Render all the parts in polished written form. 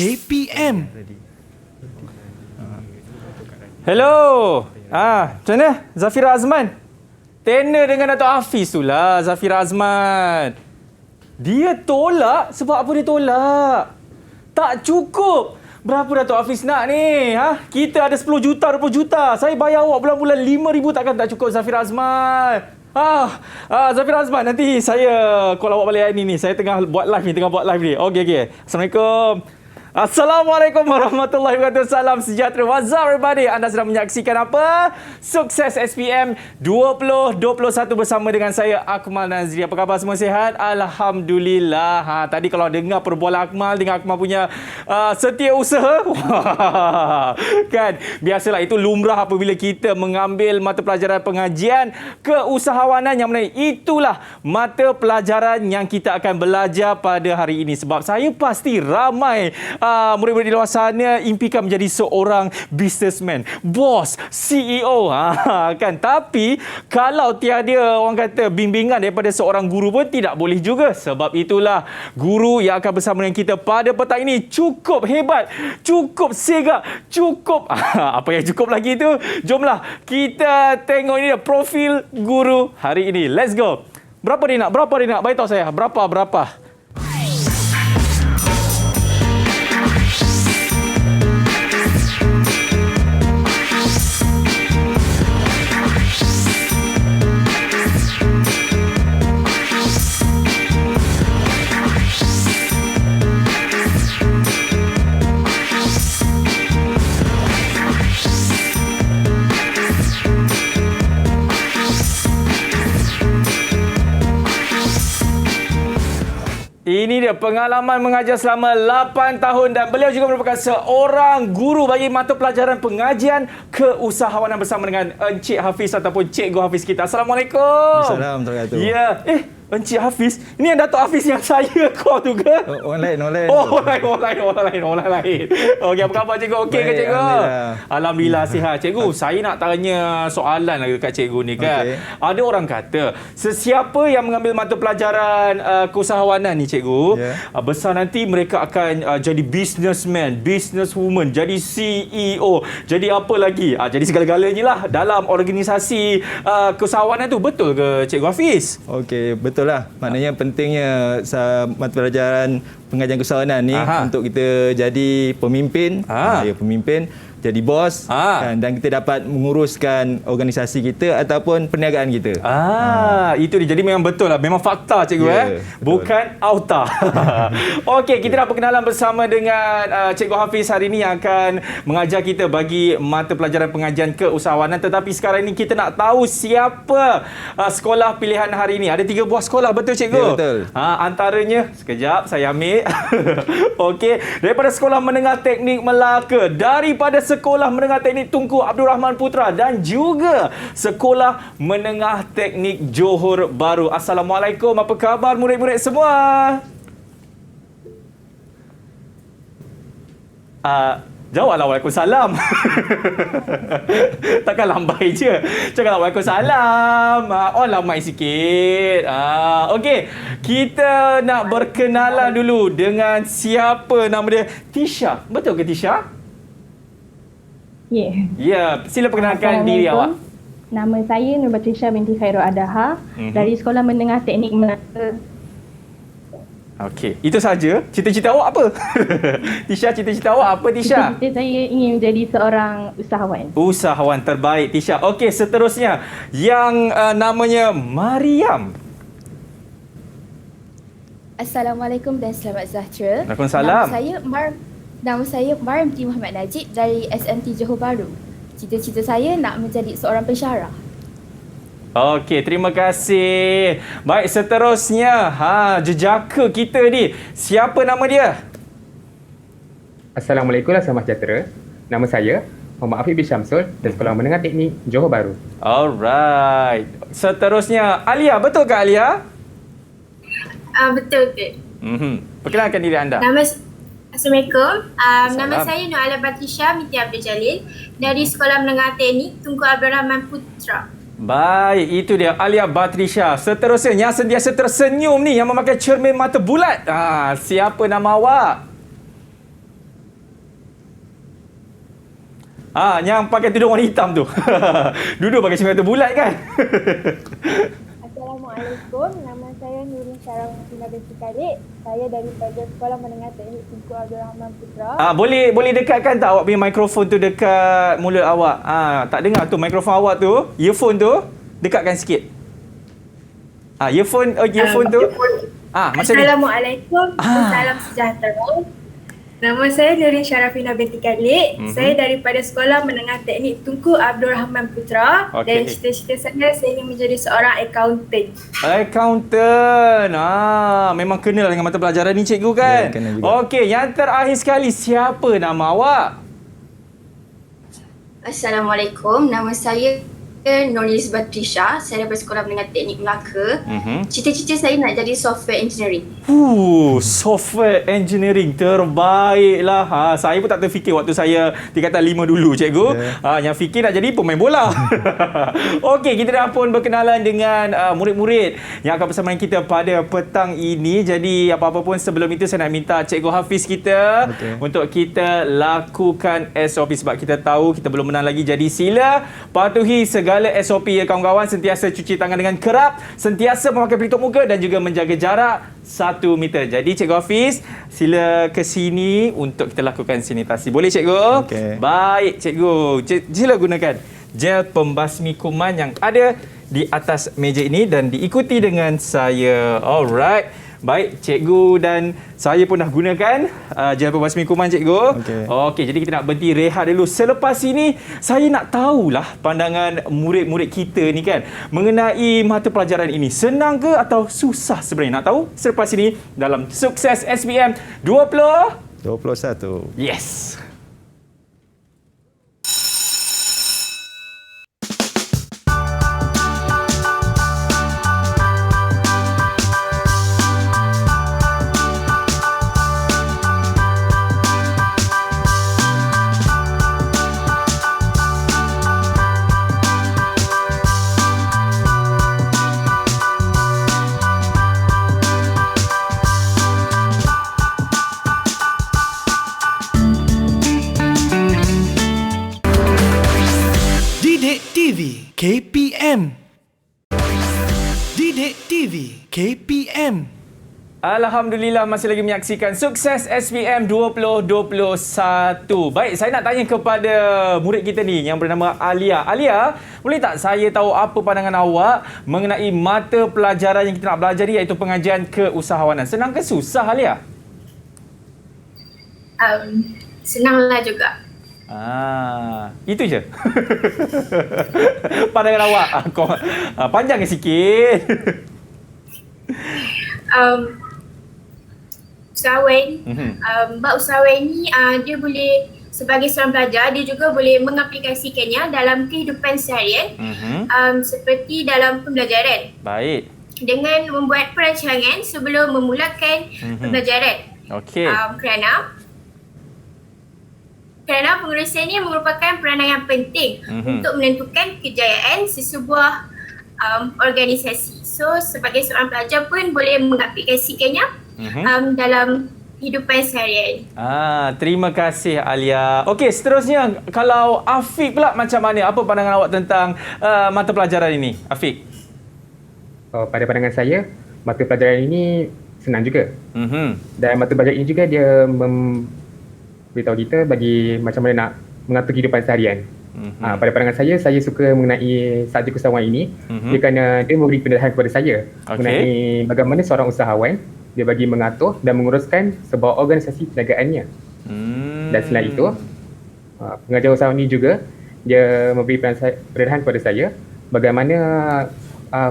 KPM. Hello. Macam mana? Zafira Azman. Tena dengan Dato' Hafiz tu lah, Zafira Azman. Dia tolak sebab apa dia tolak? Tak cukup. Berapa Dato' Hafiz nak ni? Kita ada 10 juta, 20 juta. Saya bayar awak bulan-bulan 5,000 takkan tak cukup, Zafira Azman. Zafira Azman, nanti saya call awak balik hari ni. Saya tengah buat live ni, Okey. Assalamualaikum. Assalamualaikum warahmatullahi wabarakatuh. Salam sejahtera. What's up everybody? Anda sedang menyaksikan apa? Sukses SPM 2021 bersama dengan saya Akmal Nazri. Apa khabar, semua sihat? Alhamdulillah. Tadi kalau dengar perbualan Akmal dengan Akmal punya setiausaha, kan? Biasalah, itu lumrah apabila kita mengambil mata pelajaran pengajian keusahawanan, yang mana itulah mata pelajaran yang kita akan belajar pada hari ini. Sebab saya pasti ramai murid-murid di luar sana impikan menjadi seorang businessman, bos, CEO, kan? Tapi kalau tiada orang kata bimbingan daripada seorang guru pun tidak boleh juga. Sebab itulah guru yang akan bersama dengan kita pada petang ini cukup hebat, cukup segak, cukup apa yang cukup lagi tu? Jomlah kita tengok ini dia profil guru hari ini. Let's go. Berapa dia nak? Beritahu saya. Berapa? Ini dia pengalaman mengajar selama 8 tahun dan beliau juga merupakan seorang guru bagi mata pelajaran pengajian keusahawanan bersama dengan Encik Hafiz ataupun Cikgu Hafiz kita. Assalamualaikum. Assalamualaikum. Ya, Encik Hafiz, ini yang Dato' Hafiz yang saya call tu ke? Orang lain. Orang lain. Okey, apa khabar cikgu? Okey ke cikgu? Alhamdulillah sihat. Cikgu, saya nak tanya soalan lagi dekat cikgu ni kan. Okay. Ada orang kata, sesiapa yang mengambil mata pelajaran keusahawanan ni cikgu, besar nanti mereka akan jadi businessman, businesswoman, jadi CEO, jadi apa lagi? Jadi segala-galanya lah dalam organisasi keusahawanan tu. Betul ke Cikgu Hafiz? Okey, betul lah. Maknanya pentingnya mata pelajaran pengajian keusahawanan ni untuk kita jadi pemimpin, pemimpin, jadi bos, dan kita dapat menguruskan organisasi kita ataupun perniagaan kita. Itu dia. Jadi memang betul lah. Memang fakta cikgu, bukan auta. Okey, kita dah perkenalan bersama dengan Cikgu Hafiz hari ini yang akan mengajar kita bagi mata pelajaran pengajian keusahawanan. Tetapi sekarang ini kita nak tahu siapa sekolah pilihan hari ini. Ada 3 buah sekolah, betul cikgu? Ya, betul. Antaranya, sekejap saya ambil. Okey, daripada Sekolah Menengah Teknik Melaka, daripada Sekolah Menengah Teknik Tunku Abdul Rahman Putra, dan juga Sekolah Menengah Teknik Johor Bahru. Assalamualaikum, apa khabar murid-murid semua? Jawablah Waalaikumsalam. Takkan lambai je. Cakaplah Waalaikumsalam. Lambai sikit. Okey, kita nak berkenalan dulu dengan siapa nama dia? Tisha. Betul ke Tisha? Ya, sila perkenalkan diri awak. Nama saya Nur Batrisha binti Khairul Adaha dari Sekolah Menengah Teknik Melaka. Okey, itu saja. Cita-cita awak apa? Tisha, cita-cita awak apa Tisha? Cita-cita saya ingin menjadi seorang usahawan. Usahawan terbaik Tisha. Okey, seterusnya yang namanya Mariam. Assalamualaikum dan selamat sejahtera. Waalaikumsalam. Nama saya Mariam Binti Muhammad Najib dari SMT Johor Bahru. Cita-cita saya nak menjadi seorang pensyarah. Okey, terima kasih. Baik, seterusnya jejaka kita ni. Siapa nama dia? Assalamualaikum dan selamat sejahtera. Nama saya Muhammad Afiq bin Syamsul dari Sekolah Menengah Teknik Johor Bahru. Alright. Seterusnya Alia, betul ke Alia? Betul ke? Perkenalkan diri anda. Assalamualaikum. Nama saya Nur Ala Batrisha binti Abdul Jalil dari Sekolah Menengah Teknik Tunku Abdul Rahman Putra. Baik, itu dia Alia Batrisha. Seterusnya yang sentiasa tersenyum ni, yang memakai cermin mata bulat. Siapa nama awak? Yang pakai tudung warna hitam tu. Duduk pakai cermin bulat kan? Assalamualaikum, nama saya Nurin Syarafina binti Khalid. Saya daripada Sekolah Menengah Teknik Tunku Abdul Rahman Putra. Boleh dekatkan tak awak punya mikrofon tu dekat mulut awak? Tak dengar tu mikrofon awak tu, earphone tu, dekatkan sikit. Earphone tu. Macam ni. Assalamualaikum, salam sejahtera. Nama saya Nurin Syarafina binti Khalid. Saya daripada Sekolah Menengah Teknik Tunku Abdul Rahman Putra. Dan cita-cita saya ingin menjadi seorang accountant. Accountant. Memang kenal dengan mata pelajaran ni cikgu kan? Ya, kenal juga. Okey, yang terakhir sekali, siapa nama awak? Assalamualaikum, nama saya Nuriz Batrisha. Saya daripada Sekolah Menengah Teknik Melaka. Cita-cita saya nak jadi software engineering. Software engineering terbaiklah. Saya pun tak terfikir waktu saya tingkatan 5 dulu cikgu. Yang fikir nak jadi pemain bola. Okey, kita dah pun berkenalan dengan murid-murid yang akan bersama dengan kita pada petang ini. Jadi apa-apa pun sebelum itu saya nak minta Cikgu Hafiz kita untuk kita lakukan SOP sebab kita tahu kita belum menang lagi. Jadi sila patuhi segala SOP ya kawan-kawan. Sentiasa cuci tangan dengan kerap, sentiasa memakai pelitup muka dan juga menjaga jarak 1 meter. Jadi Cikgu Hafiz, sila ke sini untuk kita lakukan sanitasi. Boleh cikgu? Baik cikgu. Sila gunakan gel pembasmi kuman yang ada di atas meja ini dan diikuti dengan saya. Alright. Baik, cikgu dan saya pun dah gunakan gel pembasmi kuman cikgu. Okey, jadi kita nak berhenti rehat dulu. Selepas ini, saya nak tahulah pandangan murid-murid kita ni kan mengenai mata pelajaran ini. Senang ke atau susah sebenarnya? Nak tahu? Selepas ini dalam Sukses SPM 2021. Yes. KPM. Didik TV KPM. Alhamdulillah masih lagi menyaksikan Sukses SPM 2021. Baik, saya nak tanya kepada murid kita ni yang bernama Alia. Alia, boleh tak saya tahu apa pandangan awak mengenai mata pelajaran yang kita nak belajar iaitu pengajian keusahawanan? Senang ke susah Alia? Senanglah juga. Itu je. Pandangan awak panjang sikit. Usahawan, Mbak usahawan ni dia boleh sebagai seorang pelajar, dia juga boleh mengaplikasikannya dalam kehidupan seharian, seperti dalam pembelajaran. Baik. Dengan membuat perancangan sebelum memulakan pembelajaran. Okey. Kerana pengurusan ini merupakan peranan yang penting untuk menentukan kejayaan sesebuah organisasi. So, sebagai seorang pelajar pun boleh mengaplikasikannya dalam kehidupan seharian. Terima kasih Alia. Okey, seterusnya kalau Afiq pula macam mana? Apa pandangan awak tentang mata pelajaran ini, Afiq? Pada pandangan saya, mata pelajaran ini senang juga. Dan mata pelajaran ini juga dia beritahu kita bagi macam mana nak mengatur kehidupan seharian. Pada pandangan saya suka mengenai subjek usahawan ini kerana dia memberi pendedahan kepada saya mengenai bagaimana seorang usahawan dia bagi mengatur dan menguruskan sebuah organisasi perniagaannya. Dan selain itu, pengajar usahawan ini juga dia memberi pendedahan kepada saya bagaimana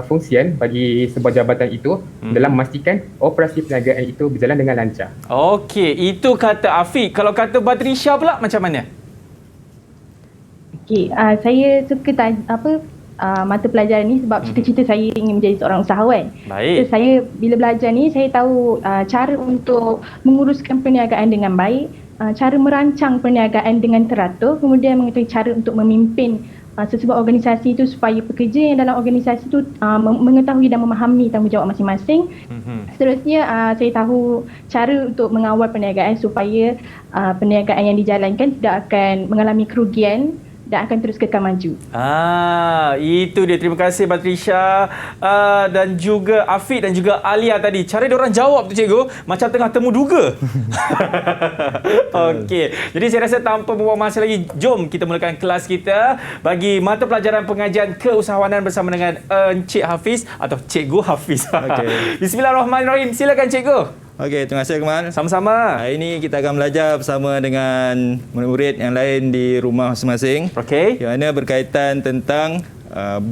fungsian bagi sebuah jabatan itu dalam memastikan operasi perniagaan itu berjalan dengan lancar. Okey, itu kata Afiq. Kalau kata Batrisha pula macam mana? Okey, saya suka mata pelajaran ni sebab cita-cita saya ingin menjadi seorang usahawan. Baik. So, saya bila belajar ni saya tahu cara untuk menguruskan perniagaan dengan baik, cara merancang perniagaan dengan teratur, kemudian mengetahui cara untuk memimpin sesebuah organisasi itu supaya pekerja yang dalam organisasi itu mengetahui dan memahami tanggungjawab masing-masing. Seterusnya saya tahu cara untuk mengawal perniagaan supaya perniagaan yang dijalankan tidak akan mengalami kerugian dan akan terus kekal maju. Itu dia. Terima kasih Batrisha dan juga Afiq dan juga Alia tadi. Cara diorang jawab tu cikgu macam tengah temu duga. Okey. Jadi saya rasa tanpa membuang masa lagi, jom kita mulakan kelas kita bagi mata pelajaran pengajian keusahawanan bersama dengan Encik Hafiz atau Cikgu Hafiz. Okey. Bismillahirrahmanirrahim. Silakan cikgu. Okey, terima kasih Akmal. Sama-sama. Hari ini kita akan belajar bersama dengan murid-murid yang lain di rumah masing-masing. Okey. Yang mana berkaitan tentang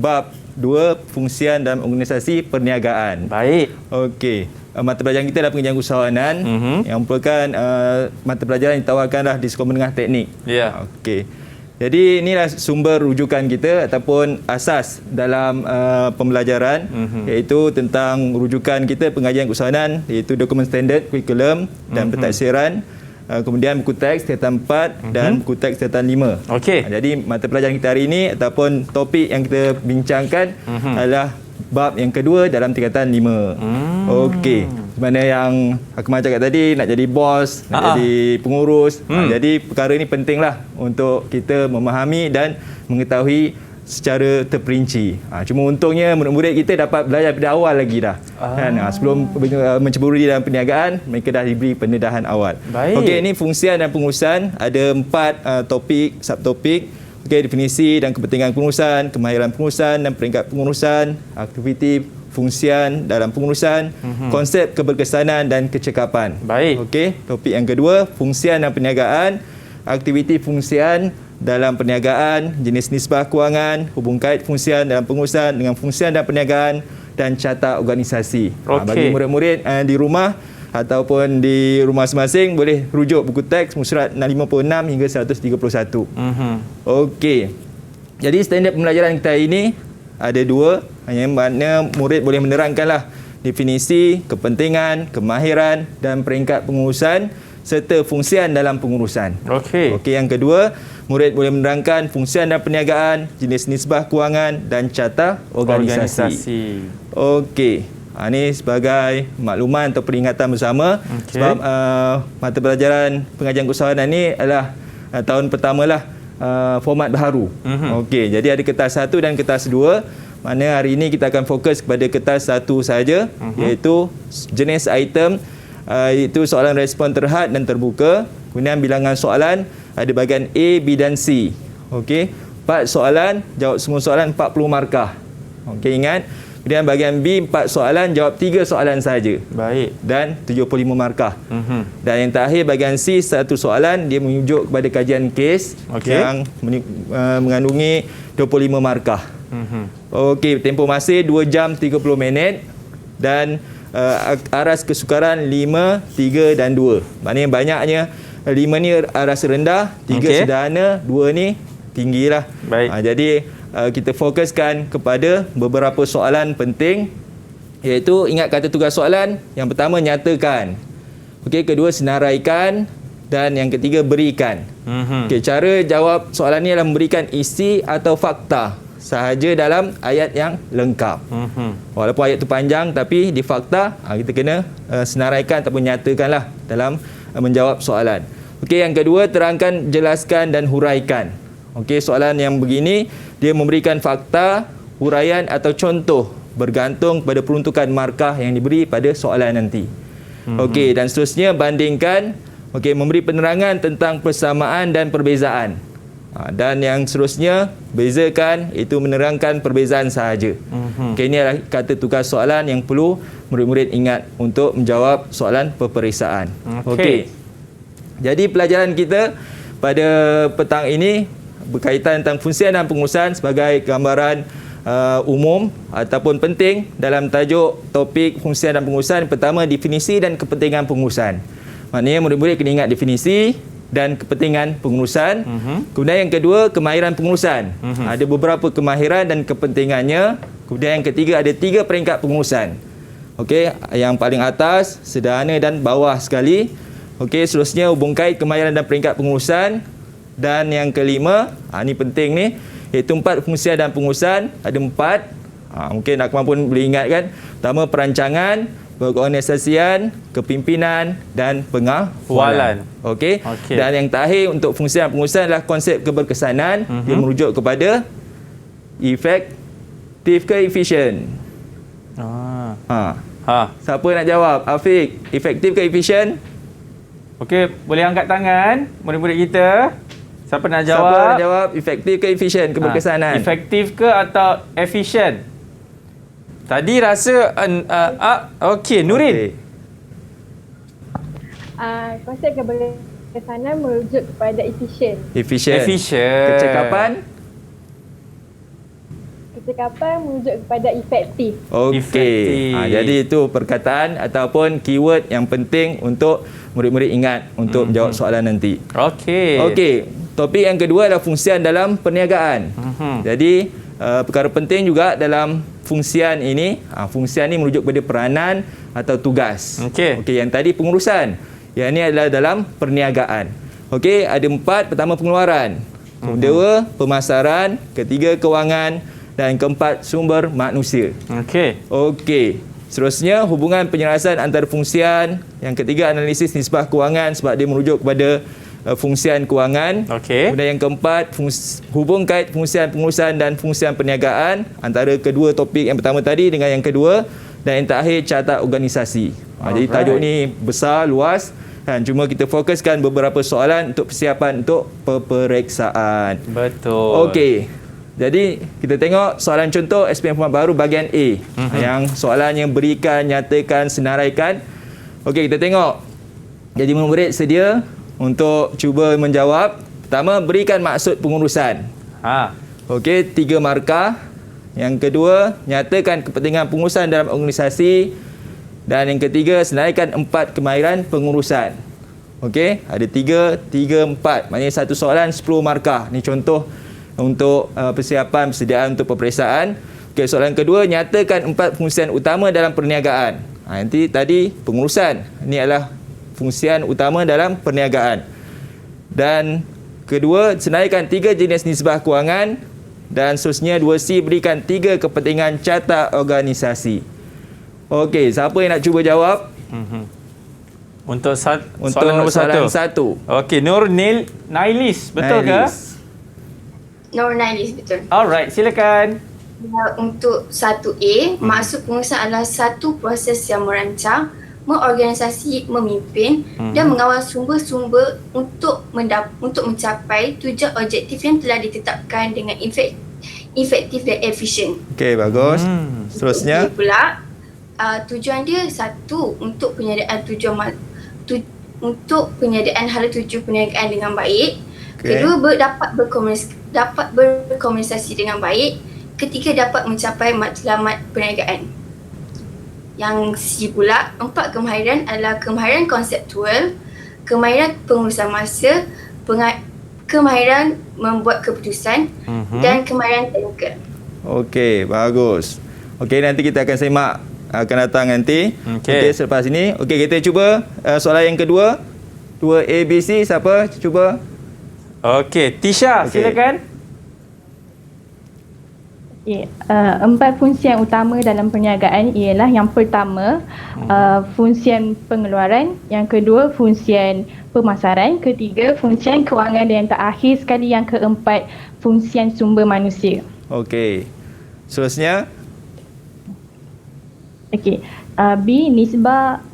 bab 2 fungsian dalam organisasi perniagaan. Baik. Okey. Mata pelajaran kita adalah pengajian usahawanan yang merupakan mata pelajaran yang ditawarkanlah di Sekolah Menengah Teknik. Ya. Okey. Jadi inilah sumber rujukan kita ataupun asas dalam pembelajaran iaitu tentang rujukan kita pengajian keusahawanan iaitu dokumen standard, kurikulum dan pentadsiran. Kemudian buku teks tingkatan 4 dan buku teks tingkatan 5. Okey. Jadi mata pelajaran kita hari ini ataupun topik yang kita bincangkan adalah bab yang kedua dalam tingkatan 5. Okey. Mana yang Akmal cakap tadi, nak jadi bos, nak jadi pengurus. Jadi perkara ini pentinglah untuk kita memahami dan mengetahui secara terperinci. Cuma untungnya murid-murid kita dapat belajar pada awal lagi dah. Kan? Sebelum menceburi dalam perniagaan, mereka dah diberi pendedahan awal. Baik. Okey, ini fungsian dan pengurusan. Ada 4 topik, subtopik. Okey, definisi dan kepentingan pengurusan, kemahiran pengurusan dan peringkat pengurusan, aktiviti fungsian dalam pengurusan, konsep keberkesanan dan kecekapan. Baik. Okey, topik yang kedua, fungsian dan perniagaan, aktiviti fungsian dalam perniagaan, jenis nisbah kewangan, hubung kait fungsian dalam pengurusan dengan fungsian dan perniagaan dan carta organisasi. Bagi murid-murid di rumah ataupun di rumah masing-masing boleh rujuk buku teks muka surat 656 hingga 131. Okey. Jadi standard pembelajaran kita ini ada 2, yang mana murid boleh menerangkanlah definisi, kepentingan, kemahiran dan peringkat pengurusan serta fungsian dalam pengurusan. Okey. Okey, yang kedua, murid boleh menerangkan fungsian dan perniagaan, jenis nisbah kewangan dan carta organisasi. Okey. Ini sebagai makluman atau peringatan bersama sebab mata pelajaran pengajian keusahawanan ini adalah tahun pertamalah format baru. Okey, jadi ada kertas 1 dan kertas 2. Mana hari ini kita akan fokus kepada kertas 1 saja, iaitu jenis item iaitu soalan respon terhad dan terbuka. Kemudian bilangan soalan ada bahagian A, B dan C. Okey, 4 soalan, jawab semua soalan 40 markah. Okey, ingat. Kemudian bahagian B 4 soalan, jawab 3 soalan saja. Baik. Dan 75 markah. Dan yang terakhir bahagian C 1 soalan, dia menunjuk kepada kajian kes yang mengandungi 25 markah. Okey, tempoh masa 2 jam 30 minit dan aras kesukaran 5, 3 dan 2. Maknanya banyaknya 5 ni aras rendah, 3 sederhana, 2 ni tinggilah. Baik. Jadi kita fokuskan kepada beberapa soalan penting, iaitu ingat kata tugas soalan. Yang pertama, nyatakan. Okey, kedua, senaraikan dan yang ketiga, berikan. Okey, cara jawab soalan ni adalah memberikan isi atau fakta sahaja dalam ayat yang lengkap. Walaupun ayat tu panjang, tapi di fakta kita kena senaraikan ataupun nyatakanlah dalam menjawab soalan. Okey, yang kedua, terangkan, jelaskan dan huraikan. Okey, soalan yang begini dia memberikan fakta, huraian atau contoh bergantung pada peruntukan markah yang diberi pada soalan nanti. Okey, dan seterusnya bandingkan. Okey, memberi penerangan tentang persamaan dan perbezaan. Dan yang seterusnya bezakan, itu menerangkan perbezaan sahaja. Okey, ini adalah kata tugas soalan yang perlu murid-murid ingat untuk menjawab soalan peperiksaan. Okey. Jadi pelajaran kita pada petang ini berkaitan tentang fungsian dan pengurusan sebagai gambaran umum ataupun penting dalam tajuk topik fungsian dan pengurusan. Pertama, definisi dan kepentingan pengurusan. Maknanya murid-murid kena ingat definisi dan kepentingan pengurusan. Kemudian yang kedua, kemahiran pengurusan. Ada beberapa kemahiran dan kepentingannya. Kemudian yang ketiga, ada 3 peringkat pengurusan. Okey, yang paling atas, sederhana dan bawah sekali. Okey, seterusnya hubung kait kemahiran dan peringkat pengurusan. Dan yang kelima, ini penting ni, iaitu 4 fungsian dan pengurusan. Ada 4. Mungkin Akmal pun boleh ingat kan. Pertama, perancangan, pengorganisasian, kepimpinan dan pengawalan. Okey. Dan yang terakhir untuk fungsi dan pengurusan adalah konsep keberkesanan. Dia merujuk kepada efektif ke efisien. Siapa nak jawab? Afiq, efektif ke efisien? Okey, boleh angkat tangan murid-murid kita. Siapa nak jawab? Siapa nak jawab? Efektif ke efisien keberkesanan? Efektif ke atau efisien? Tadi rasa okey, Nurin. Konsep keberkesanan merujuk kepada efisien. Efisien. Kecekapan merujuk kepada efektif. Okey. Jadi itu perkataan ataupun keyword yang penting untuk murid-murid ingat untuk menjawab soalan nanti. Okey. Topik yang kedua adalah fungsian dalam perniagaan. Jadi perkara penting juga dalam fungsian ini. Fungsian ini merujuk kepada peranan atau tugas. Okey, yang tadi pengurusan. Yang ini adalah dalam perniagaan. Okey, ada 4. Pertama, pengeluaran. Kedua, pemasaran. Ketiga, kewangan. Dan keempat, sumber manusia. Okey. Seterusnya, hubungan penyelarasan antara fungsian. Yang ketiga, analisis nisbah kewangan sebab dia merujuk kepada fungsian kewangan. Kemudian yang keempat, hubung kait fungsian pengurusan dan fungsian perniagaan antara kedua topik yang pertama tadi dengan yang kedua. Dan yang terakhir, carta organisasi. Jadi tajuk ni besar, luas. Dan cuma kita fokuskan beberapa soalan untuk persiapan untuk peperiksaan. Betul. Okey. Jadi kita tengok soalan contoh SPM Format Baru bahagian A. Yang soalannya berikan, nyatakan, senaraikan. Okey, kita tengok. Jadi murid sedia untuk cuba menjawab. Pertama, berikan maksud pengurusan. Okey, 3 markah. Yang kedua, nyatakan kepentingan pengurusan dalam organisasi. Dan yang ketiga, senaraikan 4 kemahiran pengurusan. Okey, ada 3, 4. Maknanya satu soalan 10 markah. Ini contoh untuk persiapan persediaan untuk peperiksaan. Okey, soalan kedua, nyatakan 4 fungsian utama dalam perniagaan. Nanti tadi pengurusan. Ini adalah fungsian utama dalam perniagaan. Dan kedua, senaraikan 3 jenis nisbah kewangan. Dan seterusnya 2C, berikan 3 kepentingan carta organisasi. Okey, siapa yang nak cuba jawab? Untuk soalan nombor 1. Okey, Nur Nailis, betul ke? Nur Nailis, betul. Alright, silakan. Untuk 1A, maksud pengurusan adalah satu proses yang merancang, mengorganisasi, memimpin dan mengawal sumber-sumber untuk mencapai tujuan objektif yang telah ditetapkan dengan efektif dan efisien. Okey, bagus. Seterusnya. Pula, tujuan dia satu, untuk penyediaan untuk penyediaan hala tuju perniagaan dengan baik. Kedua, dapat berkomunikasi dengan baik. Ketiga, dapat mencapai matlamat perniagaan. Yang C pula, 4 kemahiran adalah kemahiran konseptual, kemahiran pengurusan masa, kemahiran membuat keputusan dan kemahiran teknikal. Okey, bagus. Okey, nanti kita akan semak akan datang nanti. Okey, selepas ini. Okey, kita cuba soalan yang kedua. 2A, B, C, siapa cuba? Okey, Tisha, silakan. Empat fungsian utama dalam perniagaan ialah yang pertama, fungsian pengeluaran, yang kedua fungsian pemasaran, ketiga fungsian kewangan dan yang terakhir sekali yang keempat fungsian sumber manusia. Okey. Seterusnya? Okey. B, nisbah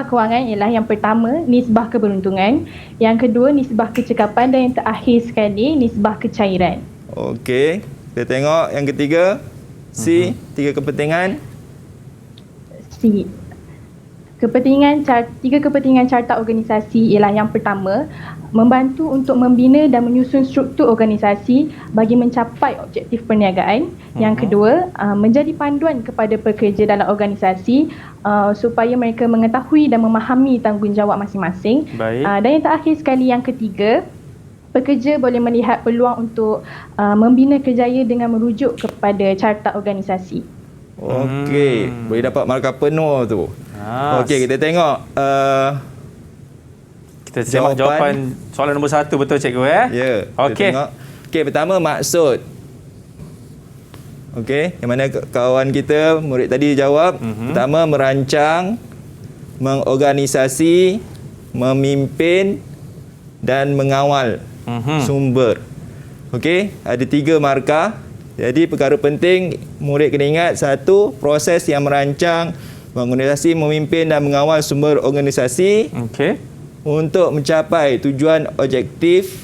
kewangan ialah yang pertama, nisbah keberuntungan, yang kedua nisbah kecekapan dan yang terakhir sekali nisbah kecairan. Okey. Kita tengok yang ketiga. C, 3 kepentingan. C. Tiga kepentingan carta organisasi ialah yang pertama, membantu untuk membina dan menyusun struktur organisasi bagi mencapai objektif perniagaan. Yang kedua, menjadi panduan kepada pekerja dalam organisasi supaya mereka mengetahui dan memahami tanggungjawab masing-masing. Dan yang terakhir sekali, yang ketiga, pekerja boleh melihat peluang untuk membina kerjaya dengan merujuk kepada carta organisasi. Okey, boleh dapat markah penuh tu. Okey, kita tengok kita semak jawapan soalan nombor 1, betul cikgu Ya. Okey. Okey, pertama maksud. Okey, yang mana kawan kita murid tadi jawab. Pertama, merancang, mengorganisasi, memimpin dan mengawal sumber. Okey, ada 3 markah. Jadi perkara penting murid kena ingat, satu, proses yang merancang, mengorganisasi, memimpin dan mengawal sumber organisasi untuk mencapai tujuan objektif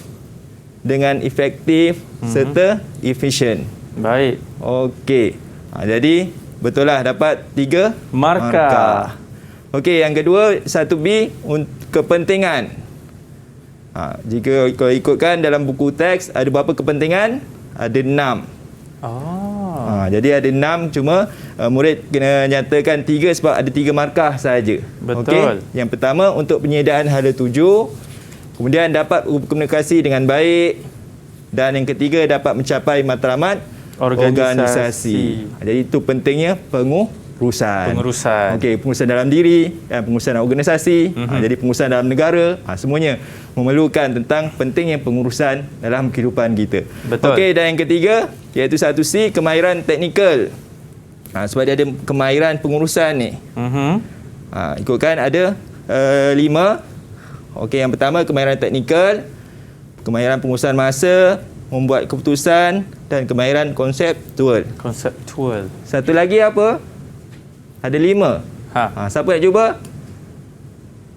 dengan efektif serta efisien. Baik. Okey. Jadi betul lah dapat 3 markah. Okey, yang kedua 1B kepentingan. Jika kalau ikutkan dalam buku teks ada berapa kepentingan? Ada 6. Jadi ada 6, cuma murid kena nyatakan 3 sebab ada 3 markah sahaja. Betul. Okay? Yang pertama untuk penyediaan hala tuju, kemudian dapat berkomunikasi dengan baik, dan yang ketiga dapat mencapai matlamat organisasi. Jadi itu pentingnya pengurusan. Okey, pengurusan dalam diri dan pengurusan dalam organisasi. Jadi pengurusan dalam negara, semuanya memerlukan tentang pentingnya pengurusan dalam kehidupan kita. Betul. Okey, dan yang ketiga iaitu 1C, kemahiran teknikal. Sebab dia ada kemahiran pengurusan ni. Ikutkan ada 5. Okey, yang pertama kemahiran teknikal, kemahiran pengurusan masa, membuat keputusan dan kemahiran konseptual. Satu lagi apa? Ada 5. Siapa nak cuba?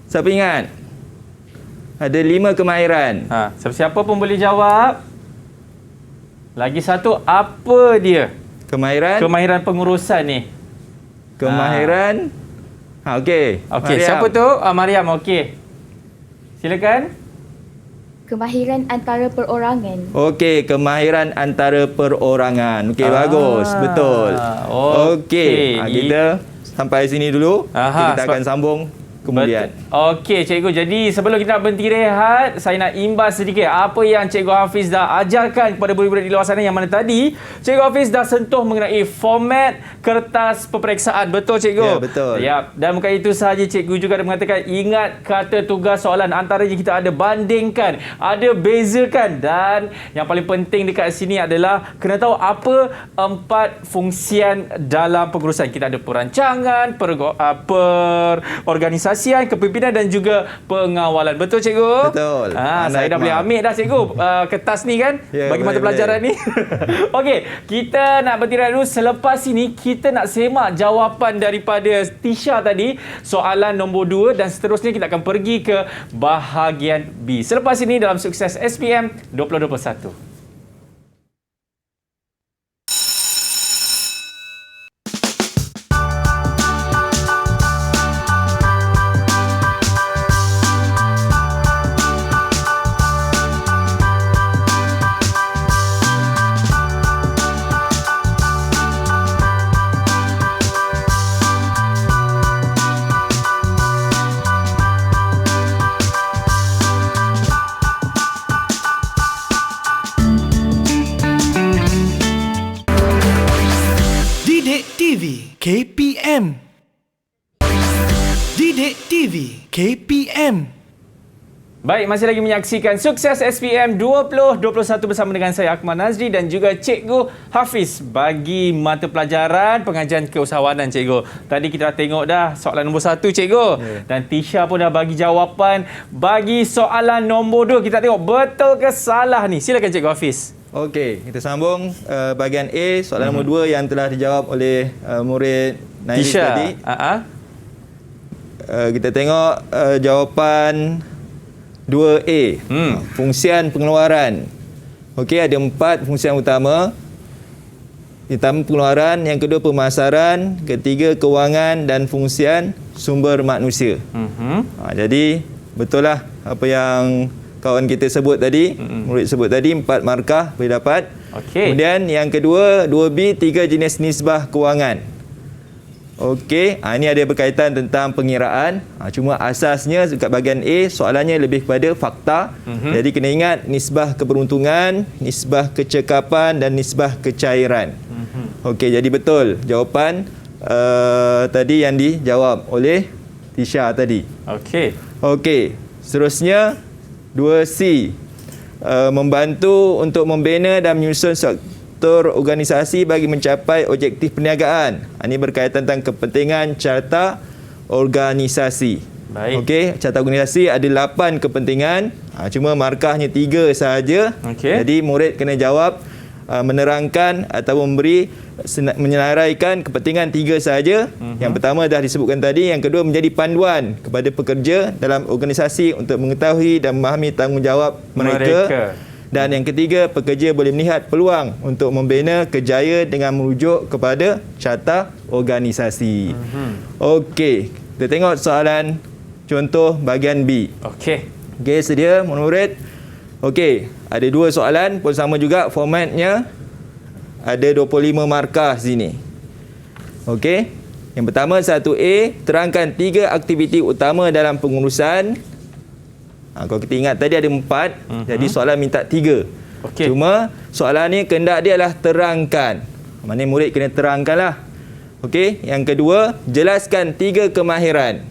Siapa ingat? Ada 5 kemahiran. Siapa pun boleh jawab. Lagi satu, apa dia? Kemahiran pengurusan ni. Kemahiran. Okey. Okey, siapa tu? Mariam, okey. Silakan. Kemahiran antara perorangan. Okey, kemahiran antara perorangan. Okey, bagus. Betul. Okey. Kita sampai sini dulu. Kita akan sambung kemudian. Okey, cikgu. Jadi sebelum kita nak berhenti rehat, saya nak imbas sedikit apa yang Cikgu Hafiz dah ajarkan kepada murid-murid di luar sana, yang mana tadi Cikgu Hafiz dah sentuh mengenai format kertas peperiksaan. Betul, cikgu? Ya, betul. Ya, dan bukan itu sahaja, cikgu juga ada mengatakan ingat kata tugas soalan, antaranya kita ada bandingkan, ada bezakan, dan yang paling penting dekat sini adalah kena tahu apa 4 fungsian dalam pengurusan. Kita ada perancangan, perorganisasian, kepimpinan dan juga pengawalan. Betul, cikgu? Betul. Saya dah boleh ambil dah, cikgu, kertas ni kan, bagi mata pelajaran ni. Okey, kita nak berhenti dulu. Selepas ini kita nak semak jawapan daripada Tisha tadi, soalan nombor 2, dan seterusnya kita akan pergi ke bahagian B. Selepas ini dalam Sukses SPM 2021. KPM. Didik TV KPM. Baik, masih lagi menyaksikan Sukses SPM 2021 bersama dengan saya Akmal Nazri dan juga Cikgu Hafiz bagi mata pelajaran pengajian keusahawanan, cikgu. Tadi kita dah tengok dah soalan nombor 1, cikgu. Dan Tisha pun dah bagi jawapan bagi soalan nombor 2. Kita tengok betul ke salah ni. Silakan, Cikgu Hafiz. Okey, kita sambung bahagian A, soalan nombor 2 yang telah dijawab oleh murid Naili tadi. Kita tengok jawapan 2A. Fungsian pengeluaran. Okey, ada 4 fungsian utama. Pertama pengeluaran, yang kedua pemasaran, ketiga kewangan dan fungsian sumber manusia. Jadi betul lah apa yang kawan kita sebut tadi, murid sebut tadi, 4 markah boleh dapat. Kemudian yang kedua, 2B, 3 jenis nisbah kewangan. Okey, ini ada berkaitan tentang pengiraan. Cuma asasnya dekat bahagian A, soalannya lebih kepada fakta. Jadi kena ingat nisbah keberuntungan, nisbah kecekapan dan nisbah kecairan. Okey, jadi betul jawapan tadi yang dijawab oleh Tisha tadi. Okey. Okey, seterusnya 2C. membantu untuk membina dan menyusun struktur organisasi bagi mencapai objektif perniagaan. Ini berkaitan tentang kepentingan carta organisasi. Baik. Okey, carta organisasi ada 8 kepentingan. Cuma markahnya 3 sahaja. Jadi murid kena jawab, menerangkan atau menyeláraikan kepentingan 3 sahaja. Yang pertama dah disebutkan tadi, yang kedua menjadi panduan kepada pekerja dalam organisasi untuk mengetahui dan memahami tanggungjawab mereka. Dan yang ketiga, pekerja boleh melihat peluang untuk membina kerjaya dengan merujuk kepada carta organisasi. Okey, kita tengok soalan contoh bahagian B. Okey, sedia murid? Okey, ada 2 soalan pun sama juga formatnya. Ada 25 markah sini. Okey. Yang pertama 1A, terangkan 3 aktiviti utama dalam pengurusan. Kalau kita ingat tadi ada 4, jadi soalan minta 3. Cuma soalan ni kehendak dia adalah terangkan. Maknanya murid kena terangkanlah. Okey, yang kedua, jelaskan 3 kemahiran.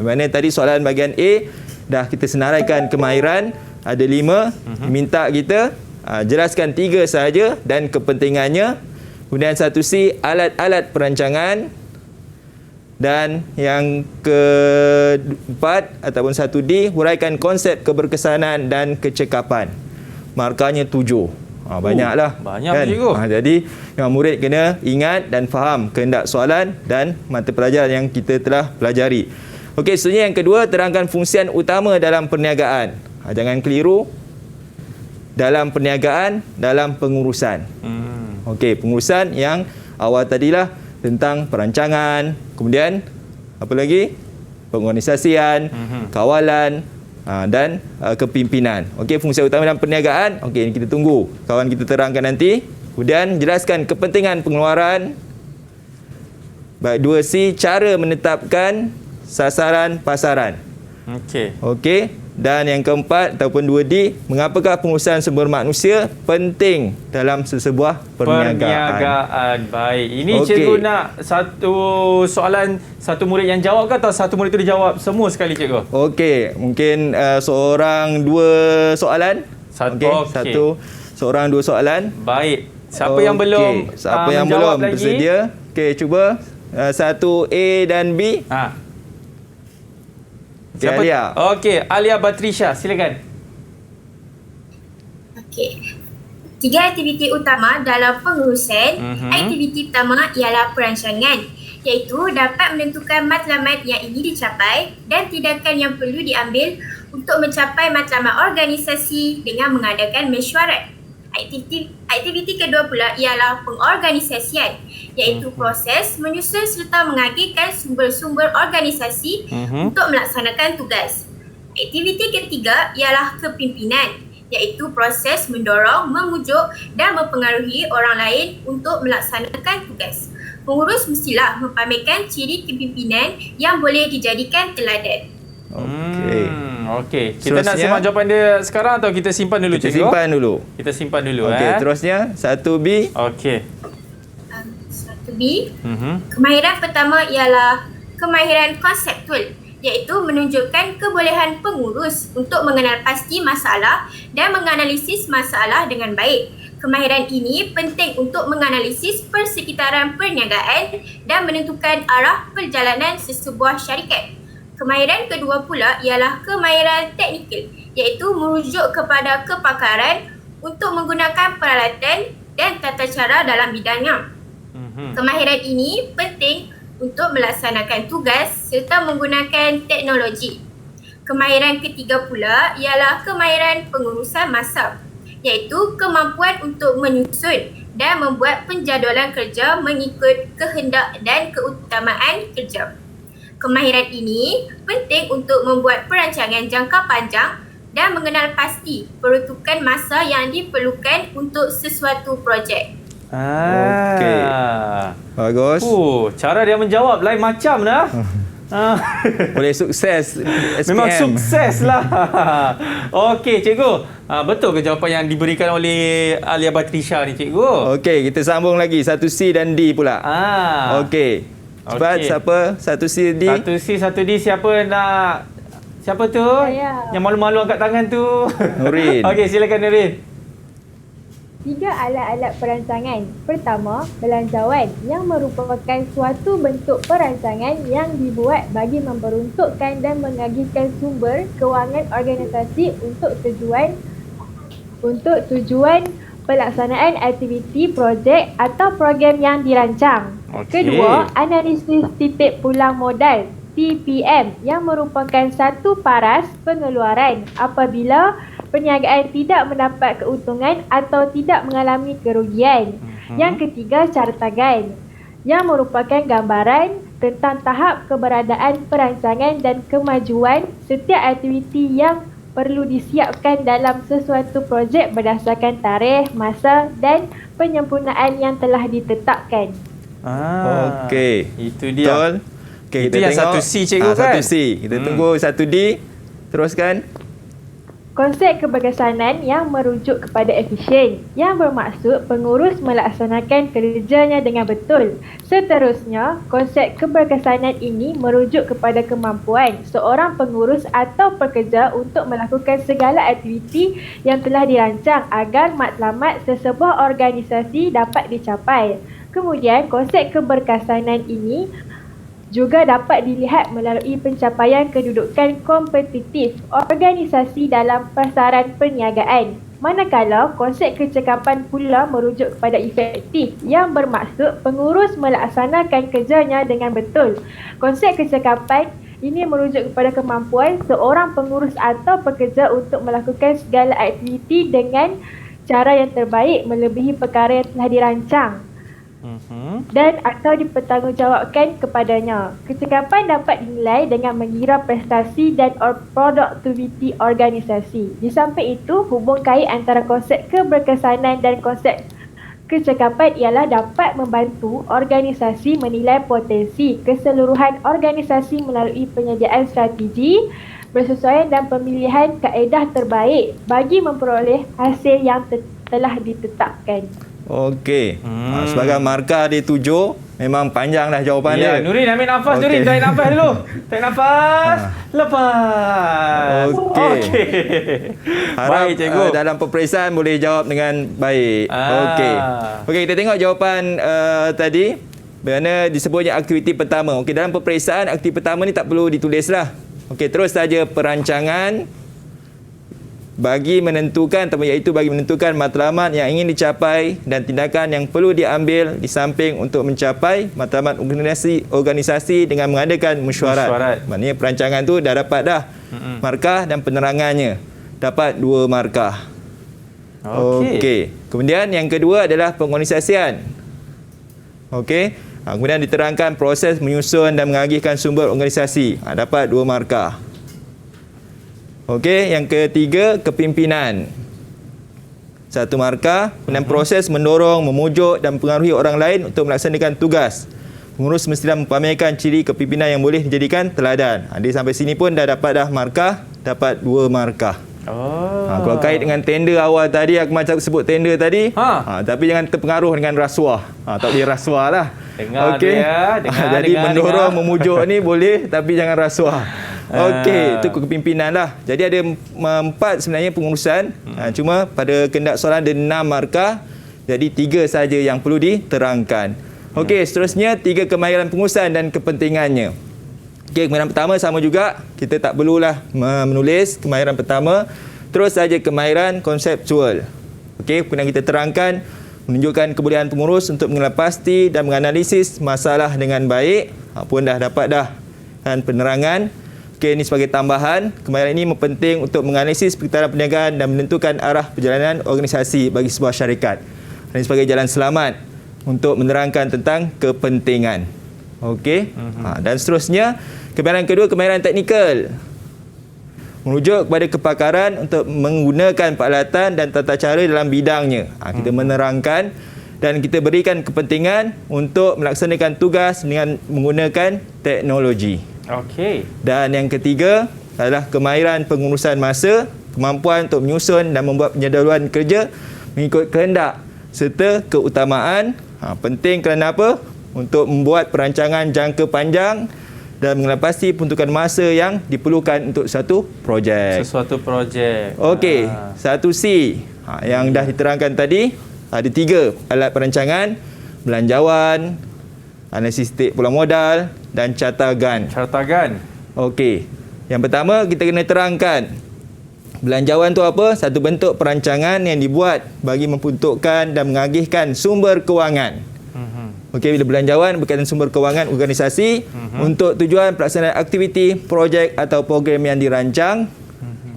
Mana tadi soalan bahagian A dah kita senaraikan kemahiran ada 5, minta kita jelaskan 3 sahaja dan kepentingannya. Kemudian 1C, alat-alat perancangan. Dan yang keempat ataupun 1D, huraikan konsep keberkesanan dan kecekapan. Markahnya 7. Banyaklah. Banyak kan? cikgu. Jadi yang murid kena ingat dan faham kehendak soalan dan mata pelajaran yang kita telah pelajari. Okey, seterusnya yang kedua, terangkan fungsian utama dalam perniagaan. Jangan keliru. Dalam perniagaan, dalam pengurusan. Okey, pengurusan yang awal tadilah tentang perancangan, kemudian apa lagi? Pengorganisasian, kawalan dan kepimpinan. Okey, fungsi utama dalam perniagaan. Okey, kita tunggu kawan kita terangkan nanti. Kemudian jelaskan kepentingan pengeluaran. Baik, 2C, cara menetapkan sasaran pasaran. Okey. Dan yang keempat ataupun 2D, mengapakah pengurusan sumber manusia penting dalam sesebuah perniagaan. Baik. Ini cikgu nak satu soalan, satu murid yang jawab ke atau satu murid itu dijawab semua sekali cikgu? Okey, mungkin seorang 2 soalan. Satu seorang 2 soalan. Baik. Siapa yang belum bersedia? Okey, cuba 1A dan B. Siapa? Alia. Okey, Alia Batrisha, silakan. Okey. 3 aktiviti utama dalam pengurusan. Aktiviti pertama ialah perancangan, iaitu dapat menentukan matlamat yang ingin dicapai dan tindakan yang perlu diambil untuk mencapai matlamat organisasi dengan mengadakan mesyuarat. Aktiviti kedua pula ialah pengorganisasian, iaitu proses menyusun serta mengagihkan sumber-sumber organisasi untuk melaksanakan tugas. Aktiviti ketiga ialah kepimpinan, iaitu proses mendorong, memujuk dan mempengaruhi orang lain untuk melaksanakan tugas. Pengurus mestilah mempamerkan ciri kepimpinan yang boleh dijadikan teladan. Okey. Kita nak simak jawapan dia sekarang atau kita simpan dulu cikgu? Kita simpan dulu. Okey, terusnya 1B. Okey. 1B. Kemahiran pertama ialah kemahiran konseptual, iaitu menunjukkan kebolehan pengurus untuk mengenal pasti masalah dan menganalisis masalah dengan baik. Kemahiran ini penting untuk menganalisis persekitaran perniagaan dan menentukan arah perjalanan sesebuah syarikat. Kemahiran kedua pula ialah kemahiran teknikal, iaitu merujuk kepada kepakaran untuk menggunakan peralatan dan tata cara dalam bidangnya. Kemahiran ini penting untuk melaksanakan tugas serta menggunakan teknologi. Kemahiran ketiga pula ialah kemahiran pengurusan masa, iaitu kemampuan untuk menyusun dan membuat penjadualan kerja mengikut kehendak dan keutamaan kerja. Kemahiran ini penting untuk membuat perancangan jangka panjang dan mengenal pasti peruntukan masa yang diperlukan untuk sesuatu projek. Okey. Bagus. Cara dia menjawab lain macam dah. Boleh sukses SPM. Memang sukses lah. Okey cikgu. Betul ke jawapan yang diberikan oleh Alia Batrisha ni cikgu? Okey, kita sambung lagi 1C dan D pula. Okey. Cepat, siapa? 1C, D. 1C, 1D, siapa nak Siapa tu? Saya. Yang malu-malu angkat tangan tu. Nurin. Okey, silakan Nurin. 3 alat-alat perancangan. Pertama, belanjawan yang merupakan suatu bentuk perancangan yang dibuat bagi memperuntukkan dan mengagihkan sumber kewangan organisasi untuk tujuan pelaksanaan aktiviti, projek atau program yang dirancang. Okey. Kedua, analisis titik pulang modal TPM yang merupakan satu paras pengeluaran apabila perniagaan tidak mendapat keuntungan atau tidak mengalami kerugian. Yang ketiga, cartagan yang merupakan gambaran tentang tahap keberadaan perancangan dan kemajuan setiap aktiviti yang perlu disiapkan dalam sesuatu projek berdasarkan tarikh, masa dan penyempurnaan yang telah ditetapkan. Okey. Itu dia. Betul. Okey, Itu yang tengok. 1C cikgu kan? 1C. Kita tunggu 1D. Teruskan. Konsep keberkesanan yang merujuk kepada efisien yang bermaksud pengurus melaksanakan kerjanya dengan betul. Seterusnya, konsep keberkesanan ini merujuk kepada kemampuan seorang pengurus atau pekerja untuk melakukan segala aktiviti yang telah dirancang agar matlamat sesebuah organisasi dapat dicapai. Kemudian, konsep keberkesanan ini juga dapat dilihat melalui pencapaian kedudukan kompetitif organisasi dalam pasaran perniagaan. Manakala konsep kecekapan pula merujuk kepada efektif yang bermaksud pengurus melaksanakan kerjanya dengan betul. Konsep kecekapan ini merujuk kepada kemampuan seorang pengurus atau pekerja untuk melakukan segala aktiviti dengan cara yang terbaik melebihi perkara yang telah dirancang dan atau dipertanggungjawabkan kepadanya. Kecekapan dapat dinilai dengan mengira prestasi dan produktiviti organisasi. Di samping itu, hubung kait antara konsep keberkesanan dan konsep kecekapan ialah dapat membantu organisasi menilai potensi keseluruhan organisasi melalui penyediaan strategi, persesuaian dan pemilihan kaedah terbaik bagi memperoleh hasil yang telah ditetapkan. Okey. Sebagai markah dia 7, memang panjanglah jawapan dia. Ya, Nurin ambil nafas. Nurin, tarik nafas dulu. Tarik nafas. Lepas. Okey. Harap Baik, cikgu. dalam peperiksaan boleh jawab dengan baik. Okey. Okey, kita tengok jawapan tadi. Bagaimana disebutnya aktiviti pertama. Okey, dalam peperiksaan aktiviti pertama ni tak perlu ditulislah. Okey, terus saja perancangan bagi menentukan matlamat yang ingin dicapai dan tindakan yang perlu diambil di samping untuk mencapai matlamat organisasi dengan mengadakan mesyuarat. Maknanya perancangan tu dah dapat dah markah dan penerangannya. Dapat 2 markah. Okey. Kemudian yang kedua adalah pengorganisasian. Okey. Kemudian diterangkan proses menyusun dan mengagihkan sumber organisasi. Dapat 2 markah. Okey, yang ketiga, kepimpinan. 1 markah. Kemudian proses mendorong, memujuk dan mempengaruhi orang lain untuk melaksanakan tugas. Pengurus mestilah mempamerkan ciri kepimpinan yang boleh dijadikan teladan. Dia sampai sini pun dah dapat dah markah, dapat 2 markah. Kalau kait dengan tender awal tadi, aku macam sebut tender tadi, tapi jangan terpengaruh dengan rasuah. Tak boleh rasuah lah. Dengar okey. Jadi mendorong, memujuk ni boleh, tapi jangan rasuah. Okey, itu kepimpinan lah. Jadi ada 4 sebenarnya pengurusan. Cuma pada kehendak soalan ada 6 markah. Jadi 3 saja yang perlu diterangkan. Okey, seterusnya 3 kemahiran pengurusan dan kepentingannya. Okey, kemahiran pertama sama juga. Kita tak perlulah menulis kemahiran pertama. Terus saja kemahiran konseptual. Okey, kemudian kita terangkan menunjukkan kebolehan pengurus untuk mengenal pasti dan menganalisis masalah dengan baik. Pun dah dapat dah. Dan penerangan. Okey, ini sebagai tambahan, kemahiran ini penting untuk menganalisis perkitaran perniagaan dan menentukan arah perjalanan organisasi bagi sebuah syarikat. Ini sebagai jalan selamat untuk menerangkan tentang kepentingan. Okey. Dan seterusnya, kemahiran kedua, kemahiran teknikal. Merujuk kepada kepakaran untuk menggunakan peralatan dan tata cara dalam bidangnya. Kita menerangkan dan kita berikan kepentingan untuk melaksanakan tugas dengan menggunakan teknologi. Okey. Dan yang ketiga adalah kemahiran pengurusan masa, kemampuan untuk menyusun dan membuat penjadualan kerja mengikut kehendak serta keutamaan. Penting kerana apa? Untuk membuat perancangan jangka panjang dan mengenal pasti peruntukan masa yang diperlukan untuk satu projek. Sesuatu projek. Okey, 1C. Yang dah diterangkan tadi, ada 3 alat perancangan, belanjawan, analisis pula modal dan cartagan. Cartagan. Okey. Yang pertama kita kena terangkan. Belanjawan tu apa? Satu bentuk perancangan yang dibuat bagi memperuntukkan dan mengagihkan sumber kewangan. Okey, bila belanjawan berkaitan sumber kewangan organisasi untuk tujuan pelaksanaan aktiviti, projek atau program yang dirancang.